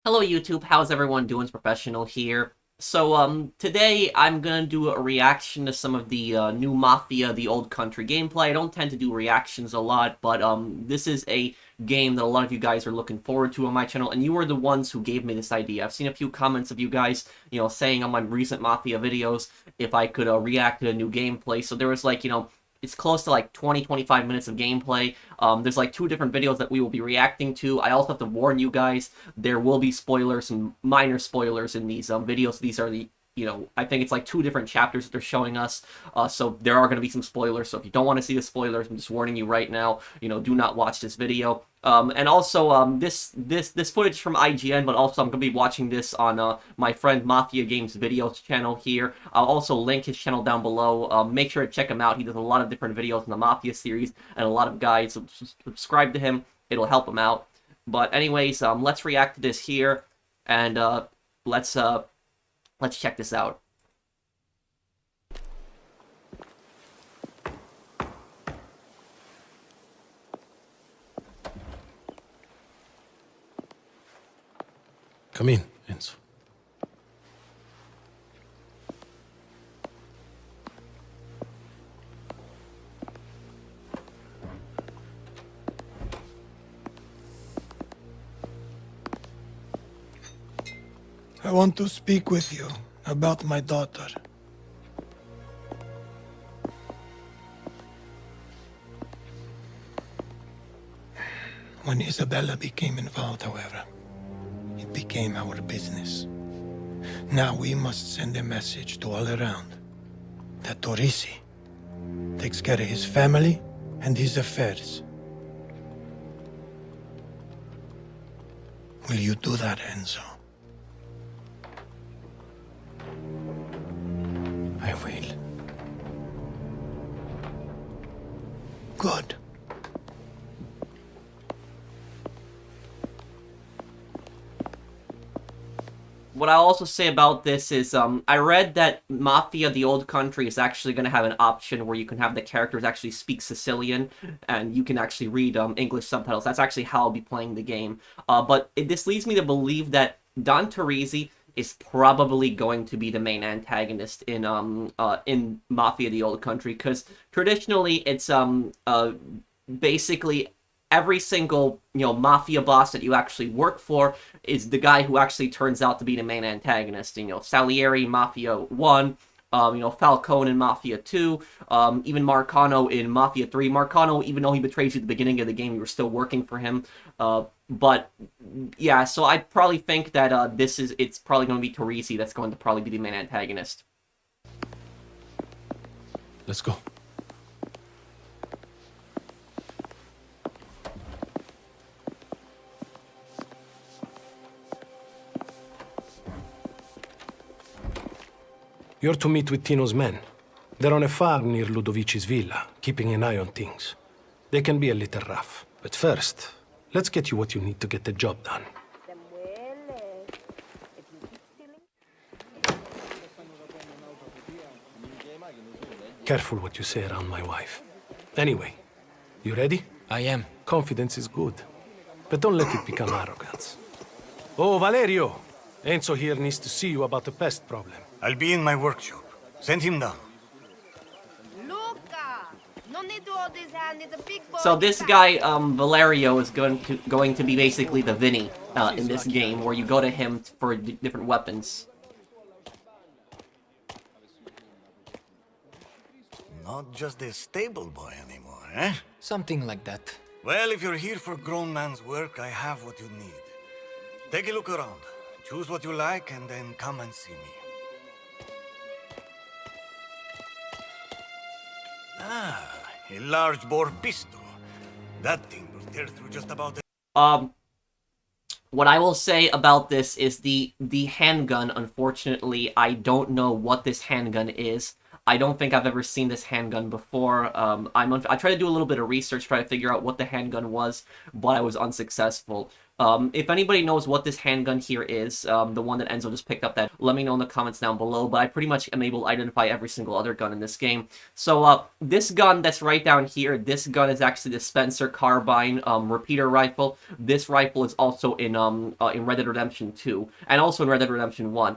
Hello YouTube, how's everyone doing? It's Professional here. Today I'm gonna do a reaction to some of the new Mafia the Old Country gameplay. I don't tend to do reactions a lot, but this is a game that a lot of you guys are looking forward to on my channel, and you were the ones who gave me this idea. I've seen a few comments of you guys, saying on my recent Mafia videos if I could react to a new gameplay. So there was like, it's close to like 20-25 minutes of gameplay. There's like two different videos that we will be reacting to. I also have to warn you guys, there will be spoilers, some minor spoilers in these videos. These are the, I think it's like two different chapters that they're showing us. So there are going to be some spoilers. So if you don't want to see the spoilers, I'm just warning you right now, do not watch this video. And also, this footage from IGN, but also I'm going to be watching this on my friend Mafia Games videos channel here. I'll also link his channel down below. Make sure to check him out. He does a lot of different videos in the Mafia series and a lot of guides, so subscribe to him. It'll help him out. But anyways, let's react to this here, and let's check this out. Come in, Enzo. I want to speak with you about my daughter. When Isabella became involved, however, it became our business. Now we must send a message to all around that Torrisi takes care of his family and his affairs. Will you do that, Enzo? I will. Good. What I'll also say about this is, I read that Mafia the Old Country is actually going to have an option where you can have the characters actually speak Sicilian, and you can actually read English subtitles. That's actually how I'll be playing the game. But this leads me to believe that Don Torrisi is probably going to be the main antagonist in Mafia the Old Country, because traditionally it's basically every single, mafia boss that you actually work for is the guy who actually turns out to be the main antagonist. Salieri in Mafia 1, Falcone in Mafia 2, even Marcano in Mafia 3. Marcano, even though he betrays you at the beginning of the game, you were still working for him. But, yeah, so I probably think that it's probably going to be Torrisi that's going to probably be the main antagonist. Let's go. You're to meet with Tino's men. They're on a farm near Ludovici's villa, keeping an eye on things. They can be a little rough. But first, let's get you what you need to get the job done. Careful what you say around my wife. Anyway, you ready? I am. Confidence is good, but don't let it become arrogance. Oh, Valerio! Enzo here needs to see you about the pest problem. I'll be in my workshop. Send him down. So this guy, Valerio, is going to be basically the Vinny in this game, where you go to him for different weapons. Not just a stable boy anymore, eh? Something like that. Well, if you're here for grown man's work, I have what you need. Take a look around. Choose what you like, and then come and see me. Ah, a large bore pistol. That thing will tear through just about What I will say about this is the handgun. Unfortunately, I don't know what this handgun is. I don't think I've ever seen this handgun before. I tried to do a little bit of research, try to figure out what the handgun was, but I was unsuccessful. If anybody knows what this handgun here is, the one that Enzo just picked up, that let me know in the comments down below, but I pretty much am able to identify every single other gun in this game. So, this gun that's right down here, this gun is actually the Spencer Carbine, repeater rifle. This rifle is also in Red Dead Redemption 2, and also in Red Dead Redemption 1.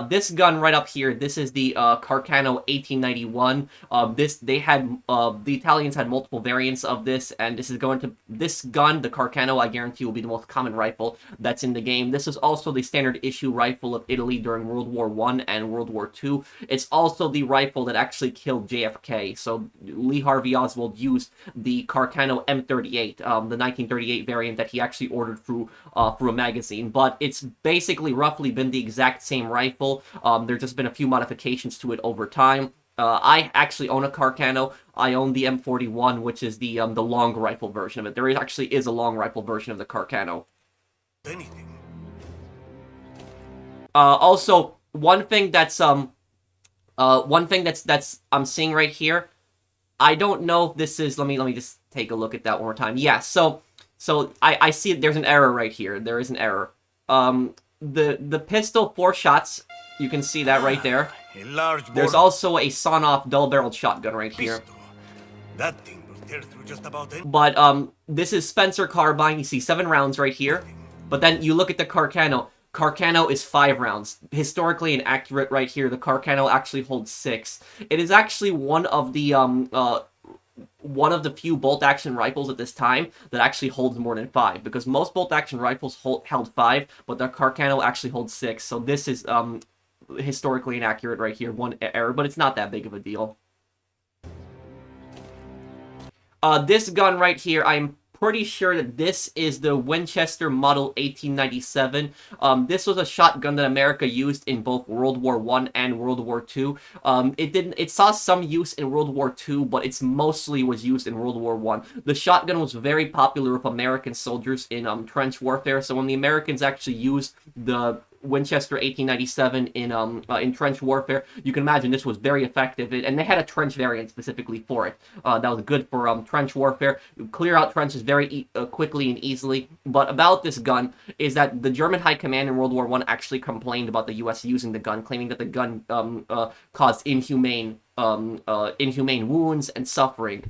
This gun right up here, this is the Carcano 1891. The Italians had multiple variants of this, and this gun, the Carcano, I guarantee will be the most common rifle that's in the game. This is also the standard issue rifle of Italy during World War I and World War II. It's also the rifle that actually killed JFK. So Lee Harvey Oswald used the Carcano M38, the 1938 variant that he actually ordered through a magazine. But it's basically roughly been the exact same rifle. There's just been a few modifications to it over time. I actually own a Carcano. I own the M41, which is the long rifle version of it. There actually is a long rifle version of the Carcano. Anything. Also, one thing that's I'm seeing right here. I don't know if this is. Let me just take a look at that one more time. Yeah. So I see there's an error right here. There is an error. The pistol, 4 shots. You can see that right there. A large There's also a sawn-off double-barreled shotgun right here. pistol. That thing will tear through just about any. But this is Spencer Carbine. You see 7 rounds right here. But then you look at the Carcano. Carcano is 5 rounds. Historically inaccurate right here. The Carcano actually holds 6. It is actually one of the few bolt-action rifles at this time that actually holds more than 5, because most bolt-action rifles held 5, but the Carcano actually holds 6. So this is historically inaccurate right here. One error, but it's not that big of a deal. This gun right here, I'm pretty sure that this is the Winchester Model 1897. This was a shotgun that America used in both World War I and World War II. It saw some use in World War II, but it's mostly was used in World War I. The shotgun was very popular with American soldiers in trench warfare, so when the Americans actually used the Winchester 1897 in trench warfare, you can imagine this was very effective, and they had a trench variant specifically for it. That was good for trench warfare. You clear out trenches very quickly and easily. But about this gun is that the German High Command in World War I actually complained about the U.S. using the gun, claiming that the gun caused inhumane wounds and suffering.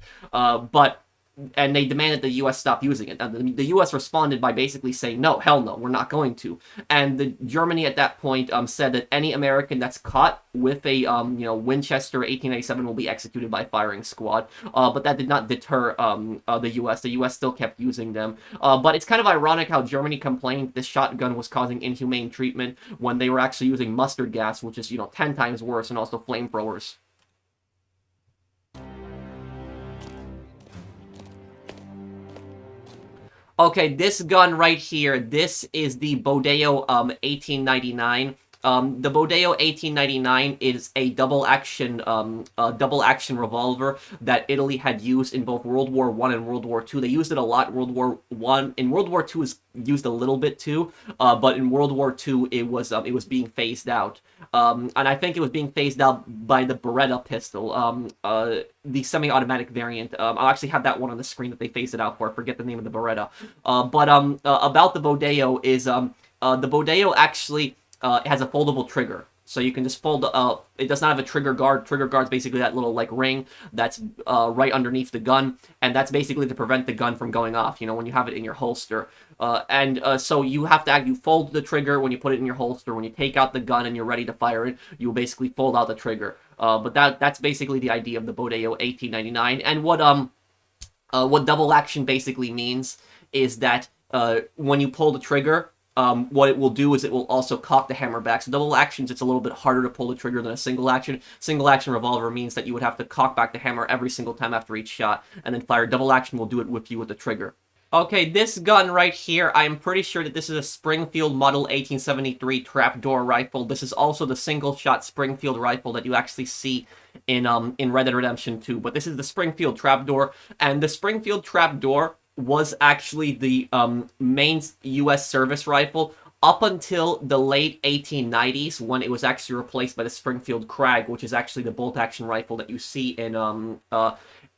And they demanded the U.S. stop using it. The U.S. responded by basically saying, no, hell no, we're not going to. And Germany at that point said that any American that's caught with a Winchester 1897 will be executed by firing squad. But that did not deter the U.S. The U.S. still kept using them. But it's kind of ironic how Germany complained this shotgun was causing inhumane treatment when they were actually using mustard gas, which is 10 times worse, and also flamethrowers. Okay, this gun right here, this is the Bodeo 1899. The Bodeo 1899 is a double action revolver that Italy had used in both World War I and World War II. They used it a lot in World War I. In World War II, is used a little bit too, but in World War II, it was being phased out. And I think it was being phased out by the Beretta pistol, the semi-automatic variant. I'll actually have that one on the screen that they phased it out for. I forget the name of the Beretta. About the Bodeo is the Bodeo actually has a foldable trigger. So you can just fold it does not have a trigger guard. Trigger guard's basically that little ring that's right underneath the gun, and that's basically to prevent the gun from going off, when you have it in your holster. So you have to you fold the trigger when you put it in your holster. When you take out the gun and you're ready to fire it, you basically fold out the trigger. But that's basically the idea of the Bodeo 1899. And what double action basically means is that when you pull the trigger, what it will do is it will also cock the hammer back. So double actions, it's a little bit harder to pull the trigger than a single action. Single action revolver means that you would have to cock back the hammer every single time after each shot, and then fire. Double action will do it with you with the trigger. Okay, this gun right here, I'm pretty sure that this is a Springfield Model 1873 trapdoor rifle. This is also the single-shot Springfield rifle that you actually see in Red Dead Redemption 2. But this is the Springfield trapdoor, and the Springfield trapdoor was actually the main U.S. service rifle up until the late 1890s, when it was actually replaced by the Springfield Krag, which is actually the bolt-action rifle that you see in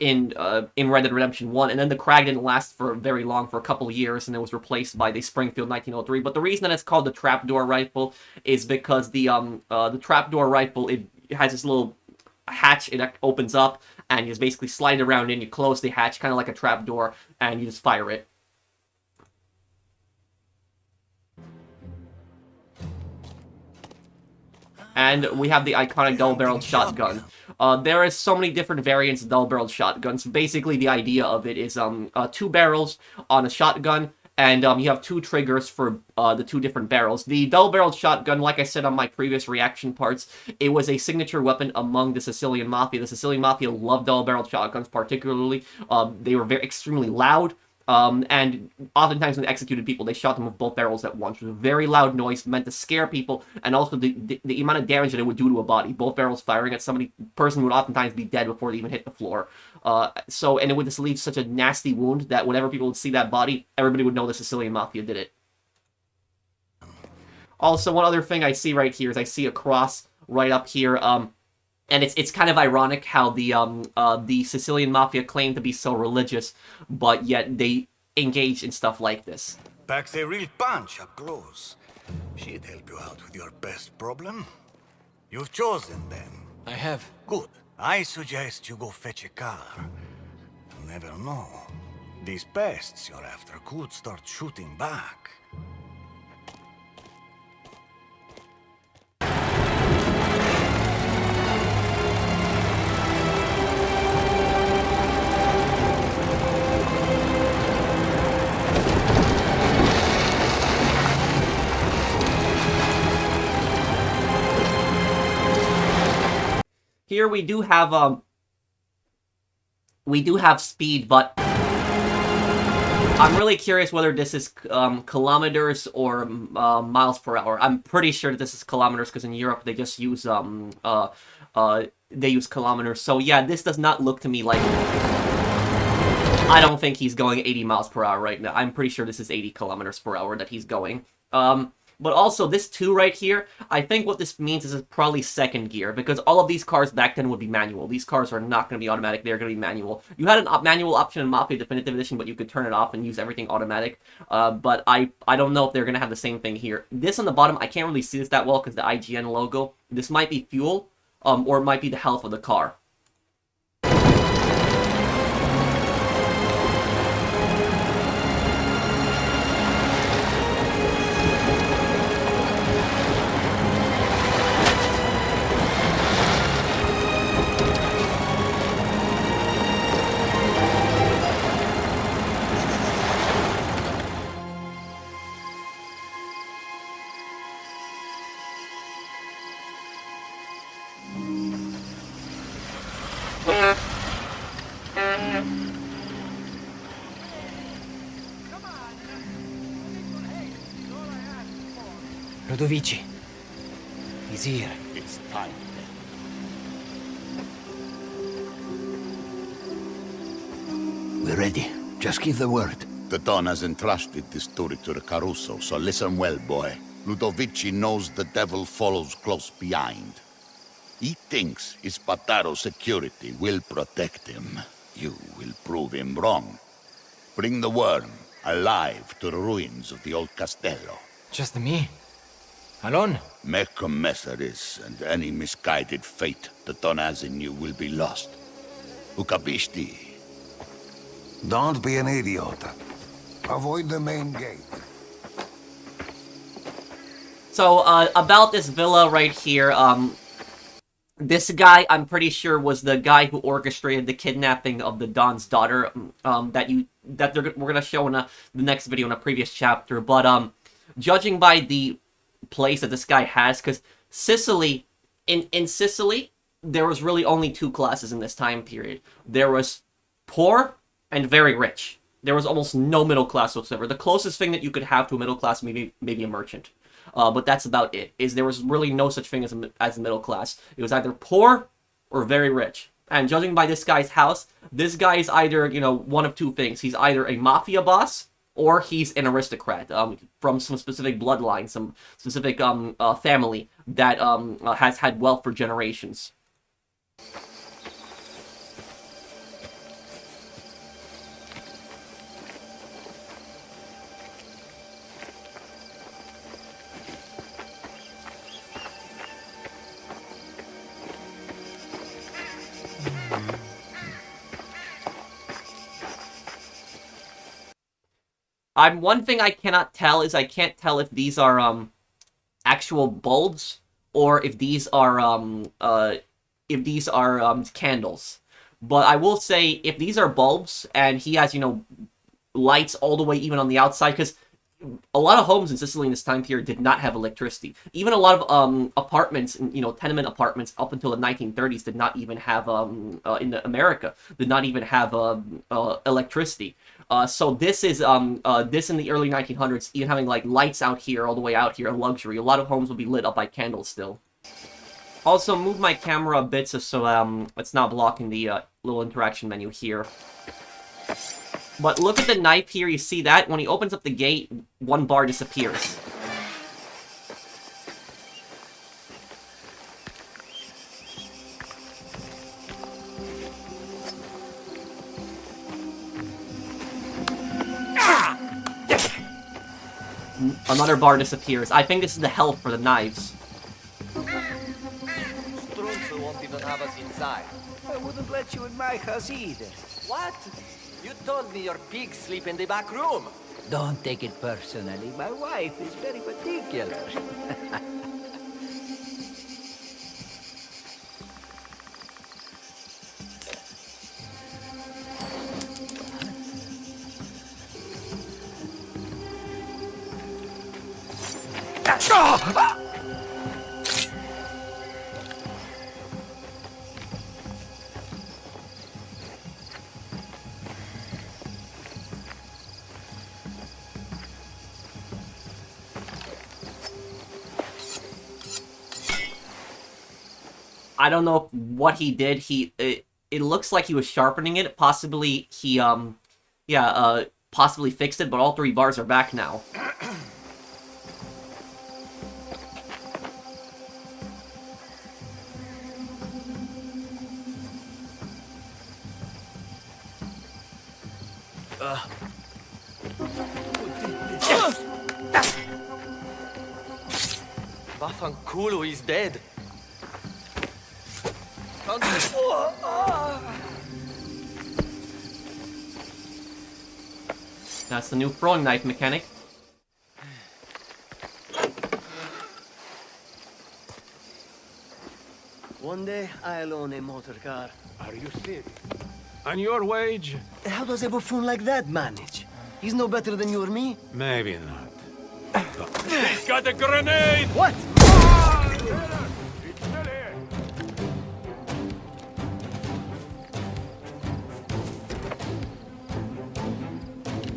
in Red Dead Redemption 1, and then the Krag didn't last for very long, for a couple years, and it was replaced by the Springfield 1903. But the reason that it's called the trapdoor rifle is because the trapdoor rifle, it has this little hatch, it opens up, and you just basically slide it around and you close the hatch, kind of like a trapdoor, and you just fire it. And we have the iconic double-barreled shotgun. There is so many different variants of double-barreled shotguns. Basically, the idea of it is 2 barrels on a shotgun, and you have 2 triggers for the 2 different barrels. The double-barreled shotgun, like I said on my previous reaction parts, it was a signature weapon among the Sicilian Mafia. The Sicilian Mafia loved double-barreled shotguns particularly. They were extremely loud. And oftentimes when they executed people, they shot them with both barrels at once. It was a very loud noise, meant to scare people, and also the amount of damage that it would do to a body. Both barrels firing at somebody, person would oftentimes be dead before they even hit the floor. And it would just leave such a nasty wound that whenever people would see that body, everybody would know the Sicilian Mafia did it. Also, one other thing I see right here is I see a cross right up here, and it's kind of ironic how the Sicilian Mafia claim to be so religious, but yet they engage in stuff like this. Packs a real punch up close. She'd help you out with your best problem. You've chosen them. I have. Good. I suggest you go fetch a car. You never know. These pests you're after could start shooting back. Here we do have speed, but I'm really curious whether this is kilometers or miles per hour. I'm pretty sure that this is kilometers because in Europe they just use kilometers. So yeah, this does not look to me like. I don't think he's going 80 miles per hour right now. I'm pretty sure this is 80 kilometers per hour that he's going. But also, this 2 right here, I think what this means is it's probably second gear, because all of these cars back then would be manual. These cars are not going to be automatic, they're going to be manual. You had a manual option in Mafia Definitive Edition, but you could turn it off and use everything automatic. But I don't know if they're going to have the same thing here. This on the bottom, I can't really see this that well because the IGN logo. This might be fuel, or it might be the health of the car. Ludovici. He's here. It's time then. We're ready. Just give the word. The Don has entrusted this story to the Caruso, so listen well, boy. Ludovici knows the devil follows close behind. He thinks Spataro's security will protect him. You will prove him wrong. Bring the worm alive to the ruins of the old castello. Just me? Alone? Make a mess of this, and any misguided fate the Don has in you will be lost. Ucapisti? Don't be an idiot. Avoid the main gate. So, about this villa right here, this guy, I'm pretty sure, was the guy who orchestrated the kidnapping of the Don's daughter, we're gonna show in the next video in a previous chapter, but, judging by the place that this guy has, because Sicily, in Sicily, there was really only 2 classes in this time period. There was poor and very rich. There was almost no middle class whatsoever. The closest thing that you could have to a middle class maybe a merchant. But that's about it. There was really no such thing as a middle class. It was either poor or very rich. And judging by this guy's house, this guy is either, one of 2 things. He's either a mafia boss or he's an aristocrat from some specific bloodline, some specific family that has had wealth for generations. One thing I cannot tell is I can't tell if these are actual bulbs or if these are candles. But I will say if these are bulbs and he has, you know, lights all the way even on the outside, because a lot of homes in Sicily in this time period did not have electricity. Even a lot of apartments, you know, tenement apartments up until the 1930s did not even have in America did not even have electricity. So this is this in the early 1900s, even having like lights out here all the way out here, a luxury. A lot of homes would be lit up by candles still. Also, move my camera a bit so it's not blocking the little interaction menu here. But look at the knife here, you see that? When he opens up the gate, one bar disappears. Another bar disappears. I think this is the health for the knives. Strunzo won't even have us inside. I wouldn't let you in my house either. What? You told me your pigs sleep in the back room. Don't take it personally. My wife is very particular. I don't know what he did. It looks like he was sharpening it. Possibly he possibly fixed it, but all three bars are back now. Vaffanculo, he's dead. That's the new throwing knife mechanic. One day, I'll own a motor car. Are you serious? On your wage? How does a buffoon like that manage? He's no better than you or me. Maybe not. He's got a grenade! What?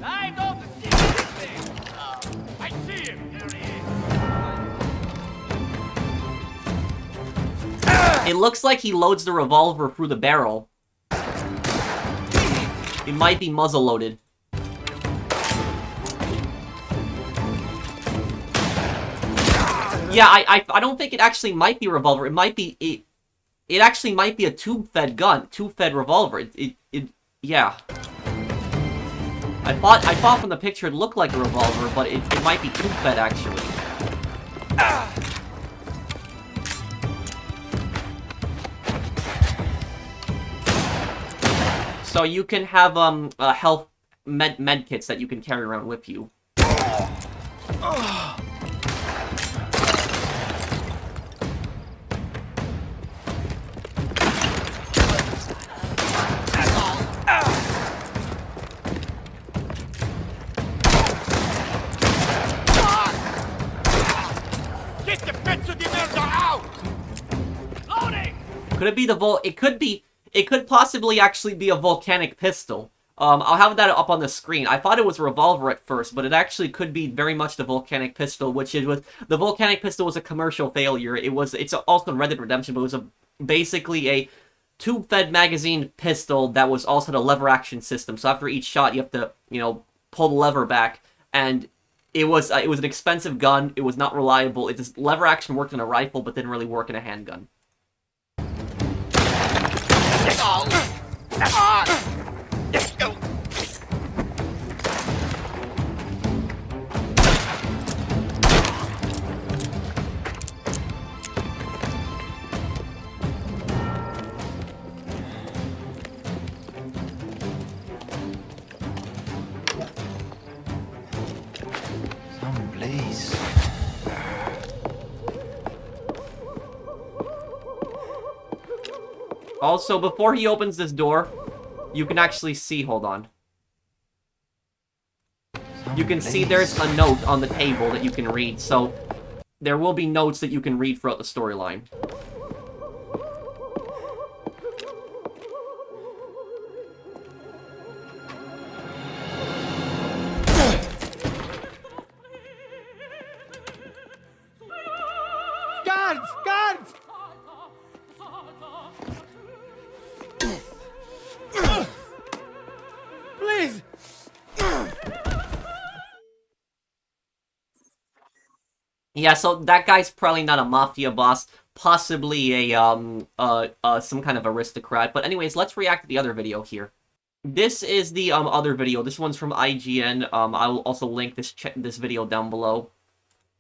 I don't see anything. I see him. Here he is. It looks like he loads the revolver through the barrel. It might be muzzle loaded. Yeah, I don't think it actually might be revolver. It might be it actually might be a tube-fed gun, tube-fed revolver. Yeah. I thought from the picture it looked like a revolver, but it might be tube-fed actually. So you can have health med kits that you can carry around with you. Get the pezzo di merda out! Loading! Could it be the it could possibly actually be a volcanic pistol. I'll have that up on the screen. I thought it was a revolver at first, but it actually could be very much the volcanic pistol, which is the volcanic pistol was a commercial failure. It's also in Red Dead Redemption, but it was basically a tube-fed magazine pistol that was also the lever action system. So after each shot, you have to, you know, pull the lever back, and it was an expensive gun. It was not reliable. It just lever action worked in a rifle, but didn't really work in a handgun. Also, before he opens this door, you can actually see, hold on. You can see there's a note on the table that you can read, so there will be notes that you can read throughout the storyline. Guards! Guards! Please! Yeah, so that guy's probably not a mafia boss, possibly a some kind of aristocrat. But anyways, let's react to the other video here. This is the other video. This one's from IGN. I will also link this video down below.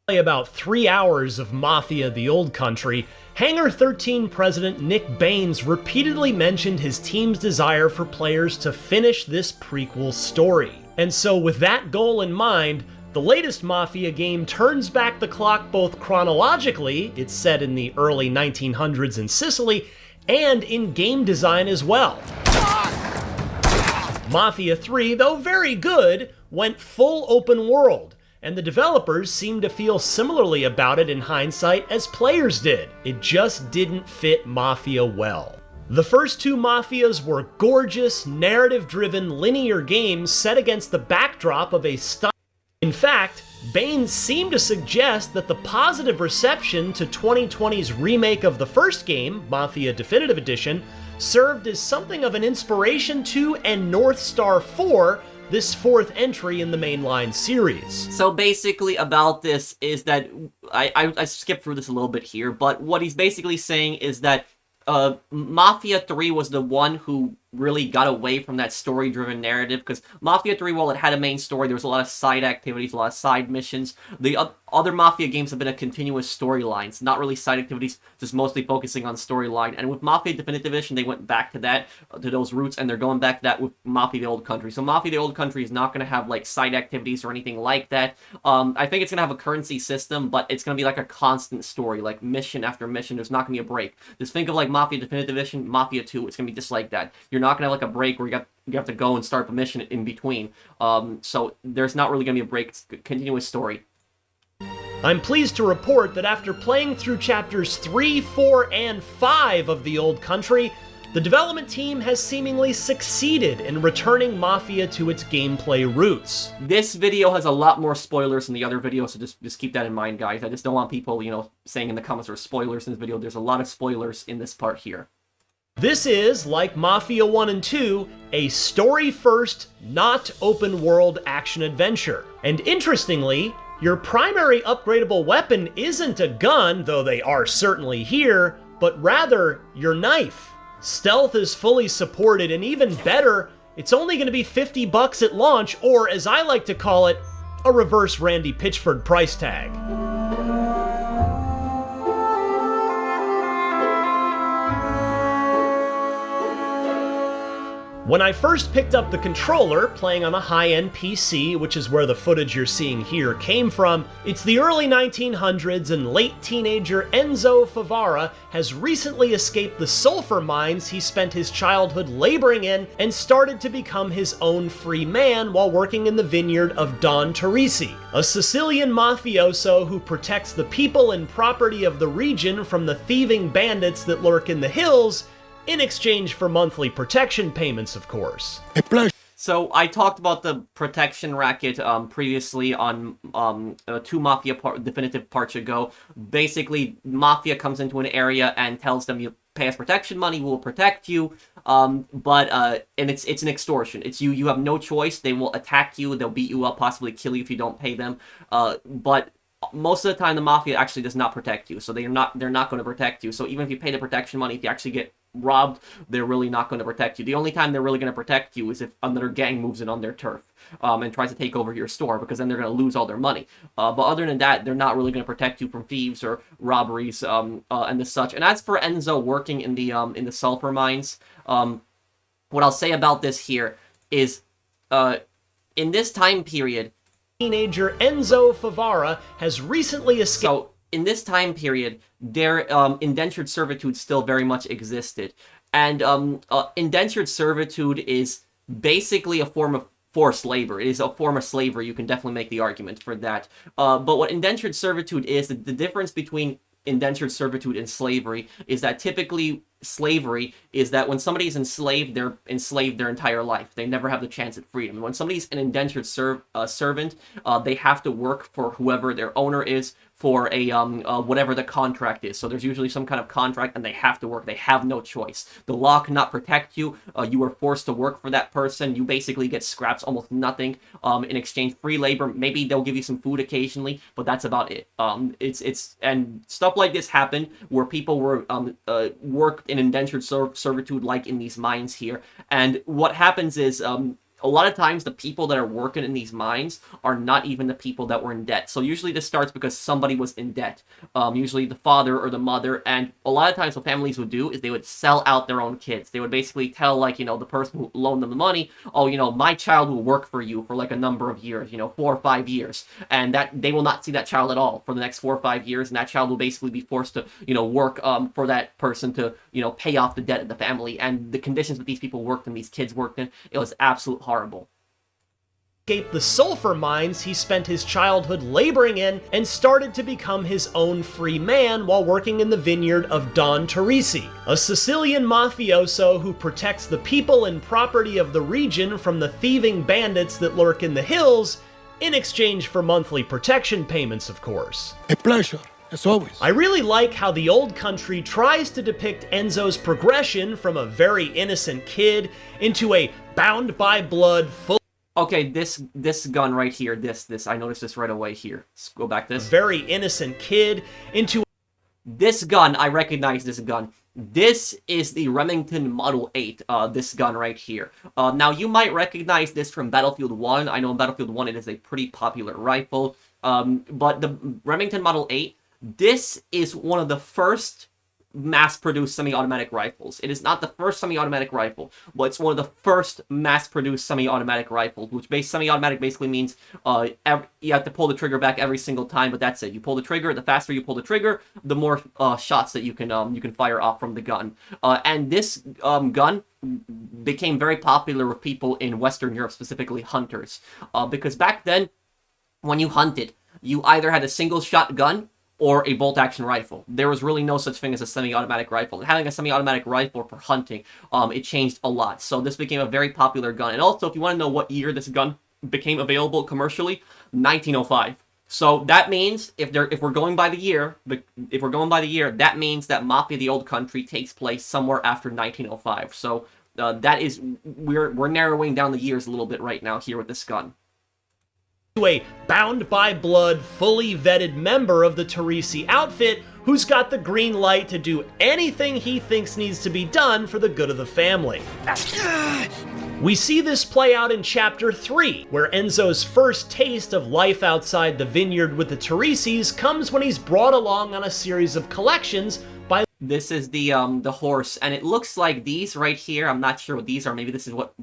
About 3 hours of Mafia the Old Country, Hangar 13 president Nick Baines repeatedly mentioned his team's desire for players to finish this prequel story. And so with that goal in mind, the latest Mafia game turns back the clock both chronologically, it's set in the early 1900s in Sicily, and in game design as well. Mafia 3, though very good, went full open world, and the developers seem to feel similarly about it in hindsight as players did. It just didn't fit Mafia well. The first two Mafias were gorgeous, narrative-driven, linear games set against the backdrop of a style. In fact, Baines seemed to suggest that the positive reception to 2020's remake of the first game, Mafia Definitive Edition, served as something of an inspiration to and North Star 4, this fourth entry in the mainline series. So basically about this is that, I skipped through this a little bit here, but what he's basically saying is that Mafia 3 was the one who really got away from that story-driven narrative, because Mafia 3, while it had a main story, there was a lot of side activities, a lot of side missions. The other Mafia games have been a continuous storylines, not really side activities, just mostly focusing on storyline. And with Mafia Definitive Edition, they went back to that, to those roots, and they're going back to that with Mafia the Old Country. So Mafia the Old Country is not going to have, like, side activities or anything like that. I think it's going to have a currency system, but it's going to be like a constant story, like mission after mission. There's not going to be a break. Just think of, like, Mafia Definitive Edition, Mafia 2, it's going to be just like that. You're not going to have, like, a break where you have to go and start a mission in between. So there's not really going to be a break. It's a continuous story. I'm pleased to report that after playing through chapters 3, 4, and 5 of The Old Country, the development team has seemingly succeeded in returning Mafia to its gameplay roots. This video has a lot more spoilers than the other video, so just keep that in mind, guys. I just don't want people, you know, saying in the comments there's spoilers in this video. There's a lot of spoilers in this part here. This is, like Mafia 1 and 2, a story-first, not open-world action-adventure. And interestingly, your primary upgradable weapon isn't a gun, though they are certainly here, but rather your knife. Stealth is fully supported, and even better, it's only going to be $50 at launch, or as I like to call it, a reverse Randy Pitchford price tag. When I first picked up the controller, playing on a high-end PC, which is where the footage you're seeing here came from, it's the early 1900s and late teenager Enzo Favara has recently escaped the sulfur mines he spent his childhood laboring in and started to become his own free man while working in the vineyard of Don Torrisi, a Sicilian mafioso who protects the people and property of the region from the thieving bandits that lurk in the hills, in exchange for monthly protection payments, of course. So I talked about the protection racket previously on two Mafia definitive parts ago. Basically, Mafia comes into an area and tells them, you pay us protection money, we'll protect you. And it's an extortion. It's you have no choice. They will attack you, they'll beat you up, possibly kill you if you don't pay them. But most of the time, the Mafia actually does not protect you, so they're not going to protect you. So even if you pay the protection money, if you actually get robbed, they're really not going to protect you. The only time they're really going to protect you is if another gang moves in on their turf and tries to take over your store, because then they're going to lose all their money. But other than that, they're not really going to protect you from thieves or robberies and the such. And as for Enzo working in the sulfur mines, what I'll say about this here is in this time period, teenager Enzo Favara has recently escaped. So in this time period, their indentured servitude still very much existed. And indentured servitude is basically a form of forced labor. It is a form of slavery. You can definitely make the argument for that. But what indentured servitude is, the difference between indentured servitude and slavery is that typically slavery is that when somebody is enslaved, they're enslaved their entire life. They never have the chance at freedom. When somebody's an indentured servant, they have to work for whoever their owner is for a whatever the contract is. So there's usually some kind of contract, and they have to work. They have no choice. The law cannot protect you. You are forced to work for that person. You basically get scraps, almost nothing in exchange. Free labor. Maybe they'll give you some food occasionally, but that's about it. It's and stuff like this happened where people were worked in indentured servitude, like in these mines here. And what happens is a lot of times the people that are working in these mines are not even the people that were in debt. So usually this starts because somebody was in debt, usually the father or the mother. And a lot of times what families would do is they would sell out their own kids. They would basically tell, like, the person who loaned them the money, oh, my child will work for you for like a number of years, 4 or 5 years. And that they will not see that child at all for the next 4 or 5 years. And that child will basically be forced to, work for that person to, pay off the debt of the family. And the conditions that these people worked in, these kids worked in, it was absolute horrible. Escaped the sulfur mines he spent his childhood laboring in and started to become his own free man while working in the vineyard of Don Torrisi, a Sicilian mafioso who protects the people and property of the region from the thieving bandits that lurk in the hills, in exchange for monthly protection payments, of course. A pleasure, as always. I really like how The Old Country tries to depict Enzo's progression from a very innocent kid into a bound by blood, full Okay, this gun right here, this, I noticed this right away here. Let's go back this. Very innocent kid into... This gun, I recognize this gun. This is the Remington Model 8, this gun right here. Now, you might recognize this from Battlefield 1. I know in Battlefield 1 it is a pretty popular rifle. But the Remington Model 8, this is one of the first mass-produced semi-automatic rifles. It is not the first semi-automatic rifle, but it's one of the first mass-produced semi-automatic rifles, which semi-automatic basically means you have to pull the trigger back every single time, but that's it. You pull the trigger, the faster you pull the trigger, the more shots that you can fire off from the gun. And this gun became very popular with people in Western Europe, specifically hunters, because back then, when you hunted, you either had a single-shot gun or a bolt-action rifle. There was really no such thing as a semi-automatic rifle. And having a semi-automatic rifle for hunting, it changed a lot. So this became a very popular gun. And also, if you want to know what year this gun became available commercially, 1905. So that means, if we're going by the year, that means that Mafia the Old Country takes place somewhere after 1905. So that is, we're narrowing down the years a little bit right now here with this gun. A bound by blood, fully vetted member of the Torrisi outfit who's got the green light to do anything he thinks needs to be done for the good of the family. We see this play out in Chapter 3, where Enzo's first taste of life outside the vineyard with the Torrisis comes when he's brought along on a series of collections by... This is the horse, and it looks like these right here, I'm not sure what these are, maybe this is what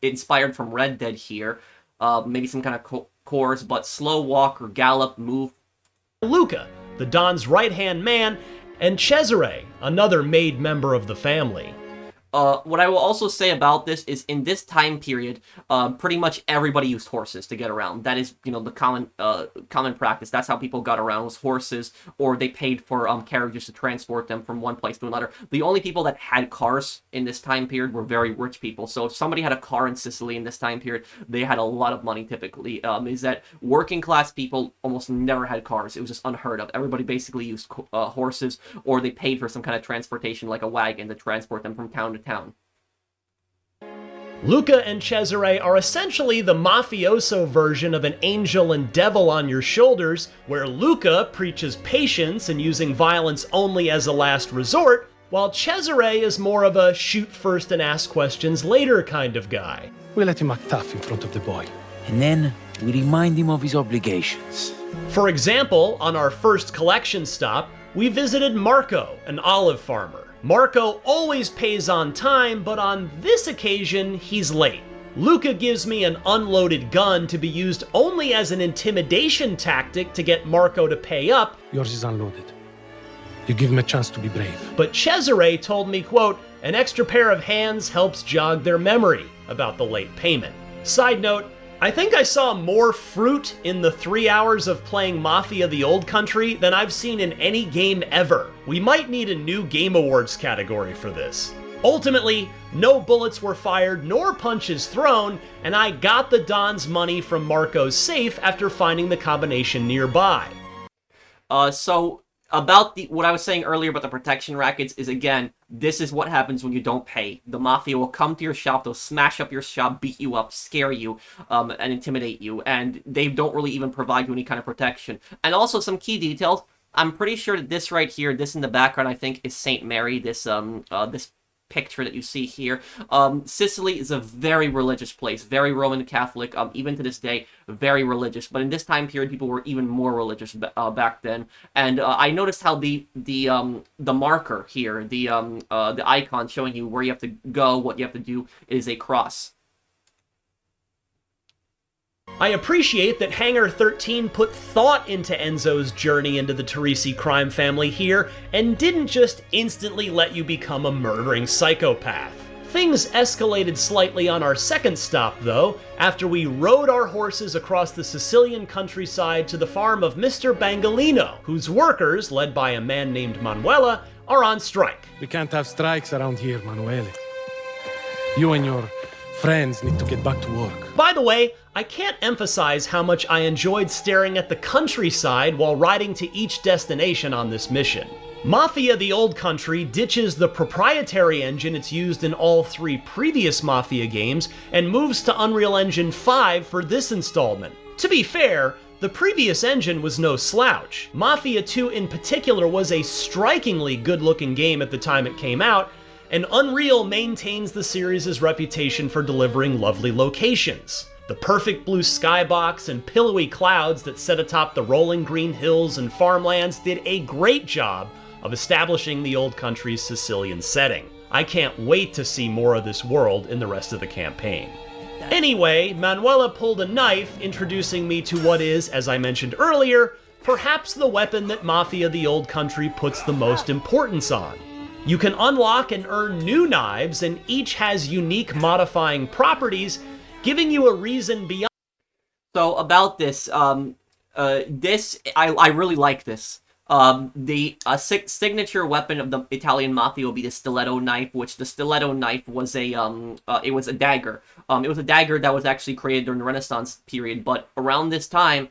inspired from Red Dead here. Maybe some kind of course, but slow walk or gallop, move. Luca, the Don's right-hand man, and Cesare, another made member of the family. What I will also say about this is, in this time period, pretty much everybody used horses to get around. That is, the common practice. That's how people got around, was horses, or they paid for carriages to transport them from one place to another. The only people that had cars in this time period were very rich people. So if somebody had a car in Sicily in this time period, they had a lot of money typically. Is that working class people almost never had cars. It was just unheard of. Everybody basically used horses, or they paid for some kind of transportation like a wagon to transport them from town to town. Luca and Cesare are essentially the mafioso version of an angel and devil on your shoulders, where Luca preaches patience and using violence only as a last resort, while Cesare is more of a shoot first and ask questions later kind of guy. We let him act tough in front of the boy. And then we remind him of his obligations. For example, on our first collection stop, we visited Marco, an olive farmer. Marco always pays on time, but on this occasion, he's late. Luca gives me an unloaded gun to be used only as an intimidation tactic to get Marco to pay up. Yours is unloaded. You give him a chance to be brave. But Cesare told me, quote, an extra pair of hands helps jog their memory about the late payment. Side note, I think I saw more fruit in the 3 hours of playing Mafia the Old Country than I've seen in any game ever. We might need a new Game Awards category for this. Ultimately, no bullets were fired nor punches thrown, and I got the Don's money from Marco's safe after finding the combination nearby. So about what I was saying earlier about the protection rackets is, again, this is what happens when you don't pay. The Mafia will come to your shop, they'll smash up your shop, beat you up, scare you, and intimidate you, and they don't really even provide you any kind of protection. And also some key details, I'm pretty sure that this right here, this in the background, I think is St. Mary, this picture that you see here. Sicily is a very religious place, very Roman Catholic, even to this day, very religious. But in this time period, people were even more religious back then. And I noticed how the marker here, the icon showing you where you have to go, what you have to do, is a cross. I appreciate that Hangar 13 put thought into Enzo's journey into the Torrisi crime family here, and didn't just instantly let you become a murdering psychopath. Things escalated slightly on our second stop, though, after we rode our horses across the Sicilian countryside to the farm of Mr. Bangalino, whose workers, led by a man named Manuela, are on strike. We can't have strikes around here, Manuele. You and your friends need to get back to work. By the way, I can't emphasize how much I enjoyed staring at the countryside while riding to each destination on this mission. Mafia the Old Country ditches the proprietary engine it's used in all 3 previous Mafia games and moves to Unreal Engine 5 for this installment. To be fair, the previous engine was no slouch. Mafia 2 in particular was a strikingly good-looking game at the time it came out, and Unreal maintains the series' reputation for delivering lovely locations. The perfect blue skybox and pillowy clouds that sit atop the rolling green hills and farmlands did a great job of establishing the Old Country's Sicilian setting. I can't wait to see more of this world in the rest of the campaign. Anyway, Manuela pulled a knife, introducing me to what is, as I mentioned earlier, perhaps the weapon that Mafia the Old Country puts the most importance on. You can unlock and earn new knives, and each has unique modifying properties, giving you a reason beyond. So about this, I really like this. The signature weapon of the Italian Mafia will be the Stiletto knife, which the Stiletto knife was it was a dagger. It was a dagger that was actually created during the Renaissance period, but around this time,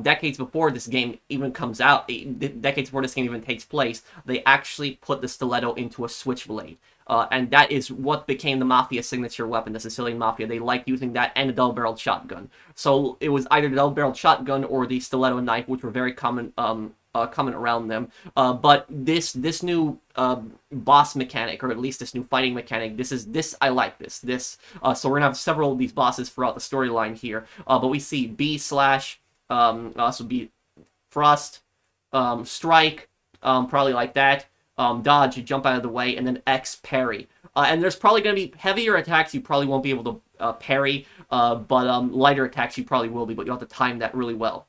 decades before this game even comes out, decades before this game even takes place, they actually put the Stiletto into a switchblade. And that is what became the Mafia signature weapon, the Sicilian Mafia. They liked using that and a double-barreled shotgun. So it was either the double-barreled shotgun or the Stiletto knife, which were very common around them. But this new boss mechanic, or at least this new fighting mechanic, I like this. So we're gonna have several of these bosses throughout the storyline here. But we see B/, so B thrust, strike, probably like that. Dodge, you jump out of the way, and then X parry. And there's probably going to be heavier attacks you probably won't be able to parry, but lighter attacks you probably will be, but you'll have to time that really well.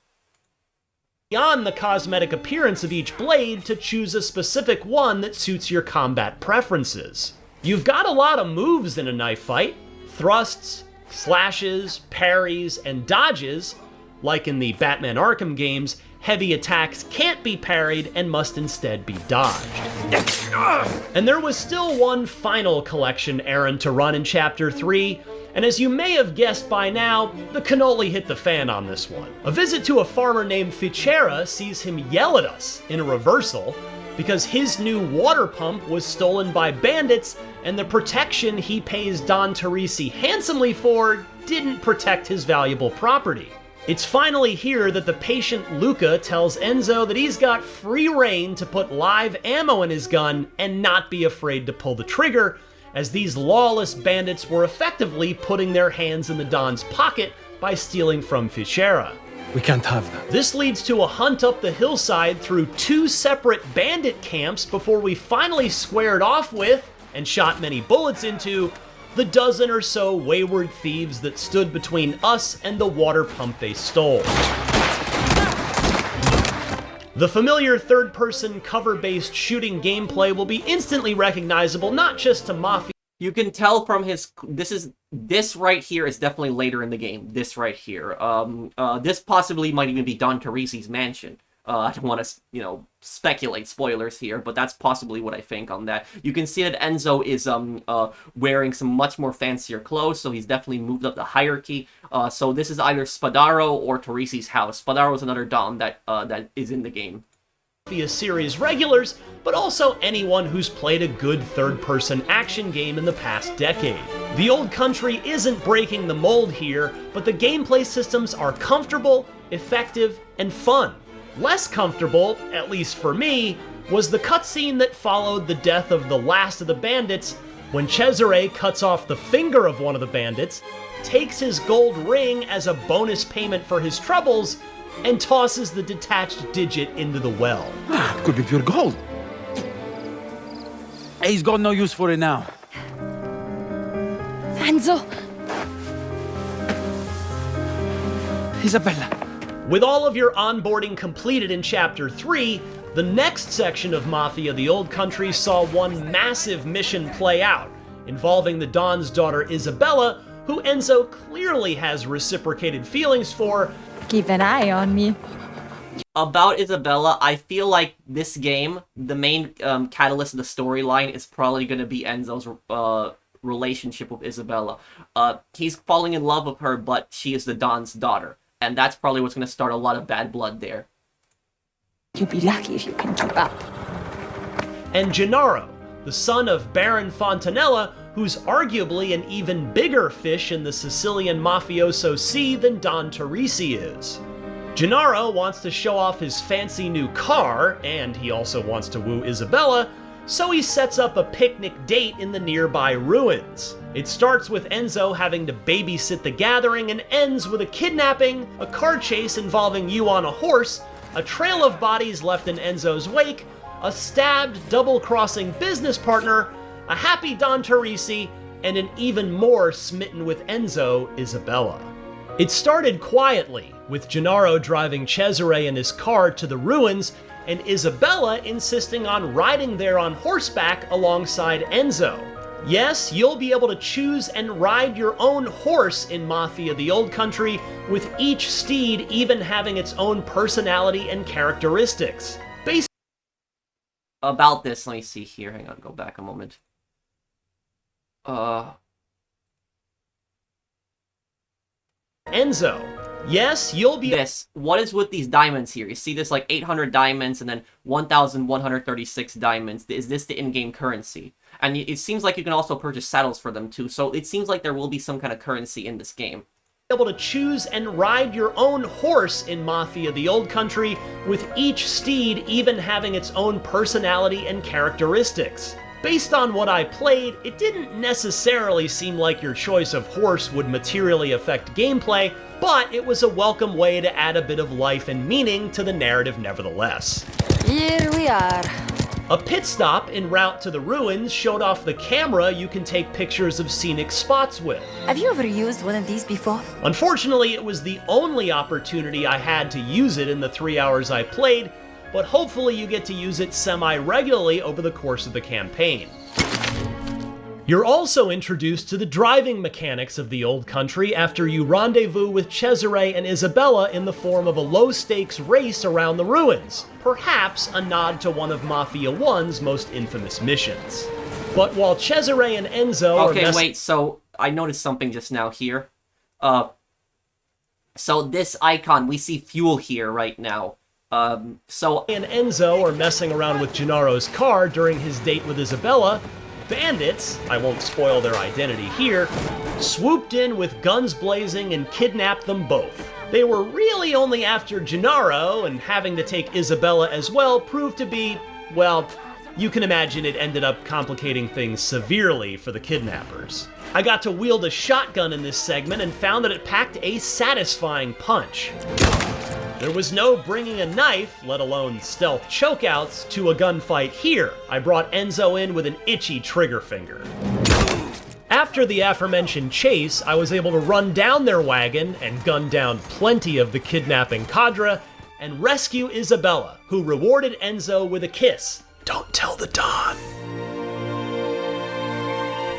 Beyond the cosmetic appearance of each blade to choose a specific one that suits your combat preferences. You've got a lot of moves in a knife fight: thrusts, slashes, parries, and dodges. Like in the Batman Arkham games, heavy attacks can't be parried and must instead be dodged. And there was still one final collection errand to run in Chapter 3, and as you may have guessed by now, the cannoli hit the fan on this one. A visit to a farmer named Ficera sees him yell at us in a reversal because his new water pump was stolen by bandits, and the protection he pays Don Torrisi handsomely for didn't protect his valuable property. It's finally here that the patient Luca tells Enzo that he's got free reign to put live ammo in his gun and not be afraid to pull the trigger, as these lawless bandits were effectively putting their hands in the Don's pocket by stealing from Ficera. We can't have that. This leads to a hunt up the hillside through 2 separate bandit camps before we finally squared off with, and shot many bullets into, the dozen or so wayward thieves that stood between us and the water pump they stole. The familiar third-person cover-based shooting gameplay will be instantly recognizable not just to Mafia. You can tell from his... This right here is definitely later in the game. This right here. This possibly might even be Don Torrisi's mansion. I don't want to, speculate spoilers here, but that's possibly what I think on that. You can see that Enzo is wearing some much more fancier clothes, so he's definitely moved up the hierarchy. So this is either Spadaro or Torrisi's house. Spadaro is another Don that is in the game. Series regulars, but also anyone who's played a good third-person action game in the past decade. The Old Country isn't breaking the mold here, but the gameplay systems are comfortable, effective, and fun. Less comfortable, at least for me, was the cutscene that followed the death of the last of the bandits when Cesare cuts off the finger of one of the bandits, takes his gold ring as a bonus payment for his troubles, and tosses the detached digit into the well. Could be pure gold. He's got no use for it now. Enzo! Isabella. With all of your onboarding completed in Chapter 3, the next section of Mafia the Old Country saw one massive mission play out, involving the Don's daughter Isabella, who Enzo clearly has reciprocated feelings for. Keep an eye on me. About Isabella, I feel like this game, the main catalyst of the storyline is probably going to be Enzo's relationship with Isabella. He's falling in love with her, but she is the Don's daughter. And that's probably what's going to start a lot of bad blood there. You'll be lucky if you can keep up. And Gennaro, the son of Baron Fontanella, who's arguably an even bigger fish in the Sicilian mafioso sea than Don Torrisi is. Gennaro wants to show off his fancy new car, and he also wants to woo Isabella, so he sets up a picnic date in the nearby ruins. It starts with Enzo having to babysit the gathering and ends with a kidnapping, a car chase involving you on a horse, a trail of bodies left in Enzo's wake, a stabbed, double-crossing business partner, a happy Don Torrisi, and an even more smitten with Enzo, Isabella. It started quietly, with Gennaro driving Cesare in his car to the ruins, and Isabella insisting on riding there on horseback alongside Enzo. Yes, you'll be able to choose and ride your own horse in Mafia the Old Country, with each steed even having its own personality and characteristics. About this, let me see here. Hang on, go back a moment. Enzo. Yes, you'll be... What is with these diamonds here? You see this like 800 diamonds and then 1,136 diamonds. Is this the in-game currency? And it seems like you can also purchase saddles for them too, so it seems like there will be some kind of currency in this game. Able to choose and ride your own horse in Mafia the Old Country, with each steed even having its own personality and characteristics. Based on what I played, it didn't necessarily seem like your choice of horse would materially affect gameplay, but it was a welcome way to add a bit of life and meaning to the narrative nevertheless. Here we are. A pit stop en route to the ruins showed off the camera you can take pictures of scenic spots with. Have you ever used one of these before? Unfortunately, it was the only opportunity I had to use it in the 3 hours I played, but hopefully you get to use it semi-regularly over the course of the campaign. You're also introduced to the driving mechanics of the Old Country after you rendezvous with Cesare and Isabella in the form of a low-stakes race around the ruins, perhaps a nod to one of Mafia 1's most infamous missions. But while Cesare and Enzo Okay, wait, so I noticed something just now here. So this icon, we see fuel here right now. And Enzo are messing around with Gennaro's car during his date with Isabella, bandits, I won't spoil their identity here, swooped in with guns blazing and kidnapped them both. They were really only after Gennaro, and having to take Isabella as well proved to be, well, you can imagine it ended up complicating things severely for the kidnappers. I got to wield a shotgun in this segment and found that it packed a satisfying punch. There was no bringing a knife, let alone stealth chokeouts, to a gunfight here. I brought Enzo in with an itchy trigger finger. After the aforementioned chase, I was able to run down their wagon and gun down plenty of the kidnapping cadre, and rescue Isabella, who rewarded Enzo with a kiss. Don't tell the Don.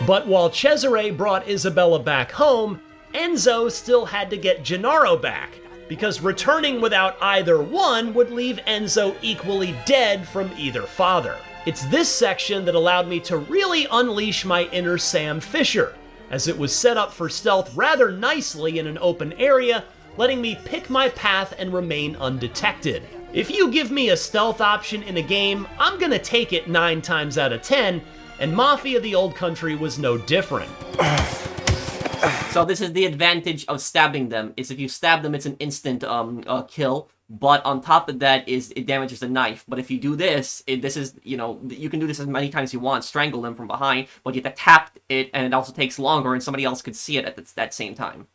But while Cesare brought Isabella back home, Enzo still had to get Gennaro back, because returning without either one would leave Enzo equally dead from either father. It's this section that allowed me to really unleash my inner Sam Fisher, as it was set up for stealth rather nicely in an open area, letting me pick my path and remain undetected. If you give me a stealth option in a game, I'm gonna take it 9 times out of 10, and Mafia the Old Country was no different. So this is the advantage of stabbing them, is if you stab them, it's an instant kill. But on top of that is it damages the knife. But if you do this, this is, you know, you can do this as many times as you want, strangle them from behind, but you have to tap it, and it also takes longer, and somebody else could see it at that same time.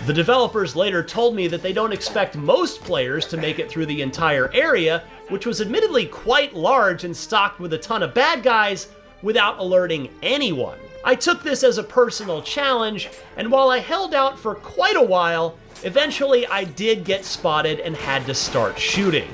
The developers later told me that they don't expect most players to make it through the entire area, which was admittedly quite large and stocked with a ton of bad guys, without alerting anyone. I took this as a personal challenge, and while I held out for quite a while, eventually I did get spotted and had to start shooting.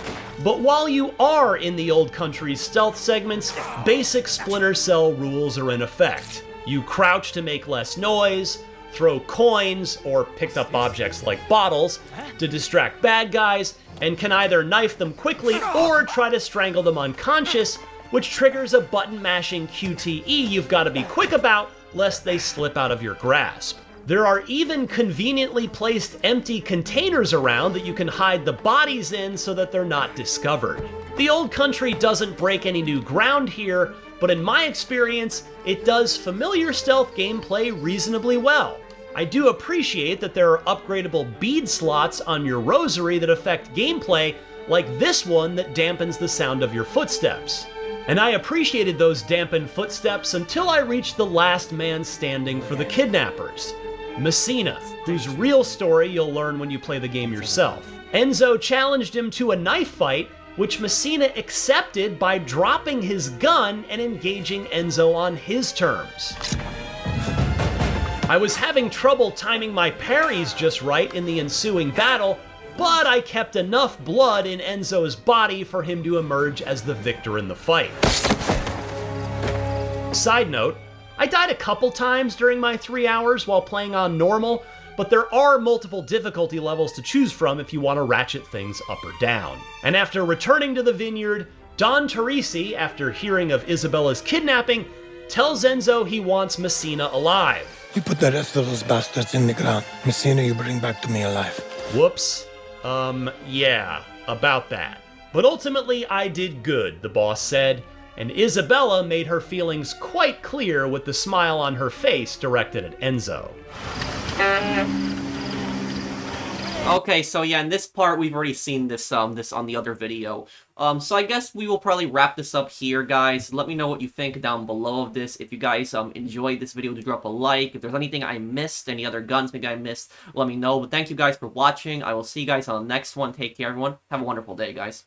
But while you are in the Old Country's stealth segments, basic Splinter Cell rules are in effect. You crouch to make less noise, throw coins or picked up objects like bottles to distract bad guys, and can either knife them quickly or try to strangle them unconscious, which triggers a button-mashing QTE you've got to be quick about, lest they slip out of your grasp. There are even conveniently placed empty containers around that you can hide the bodies in so that they're not discovered. The Old Country doesn't break any new ground here, but in my experience, it does familiar stealth gameplay reasonably well. I do appreciate that there are upgradable bead slots on your rosary that affect gameplay, like this one that dampens the sound of your footsteps. And I appreciated those dampened footsteps until I reached the last man standing for the kidnappers, Messina, whose real story you'll learn when you play the game yourself. Enzo challenged him to a knife fight, which Messina accepted by dropping his gun and engaging Enzo on his terms. I was having trouble timing my parries just right in the ensuing battle, but I kept enough blood in Enzo's body for him to emerge as the victor in the fight. Side note, I died a couple times during my 3 hours while playing on normal, but there are multiple difficulty levels to choose from if you want to ratchet things up or down. And after returning to the vineyard, Don Torrisi, after hearing of Isabella's kidnapping, tells Enzo he wants Messina alive. You put the rest of those bastards in the ground. Messina, you bring back to me alive. Whoops. Yeah, about that. But ultimately, I did good, the boss said, and Isabella made her feelings quite clear with the smile on her face directed at Enzo. Okay, so yeah, in this part, we've already seen this on the other video. So I guess we will probably wrap this up here, guys. Let me know what you think down below of this. If you guys enjoyed this video, do drop a like. If there's anything I missed, any other guns maybe I missed, let me know. But thank you guys for watching. I will see you guys on the next one. Take care, everyone. Have a wonderful day, guys.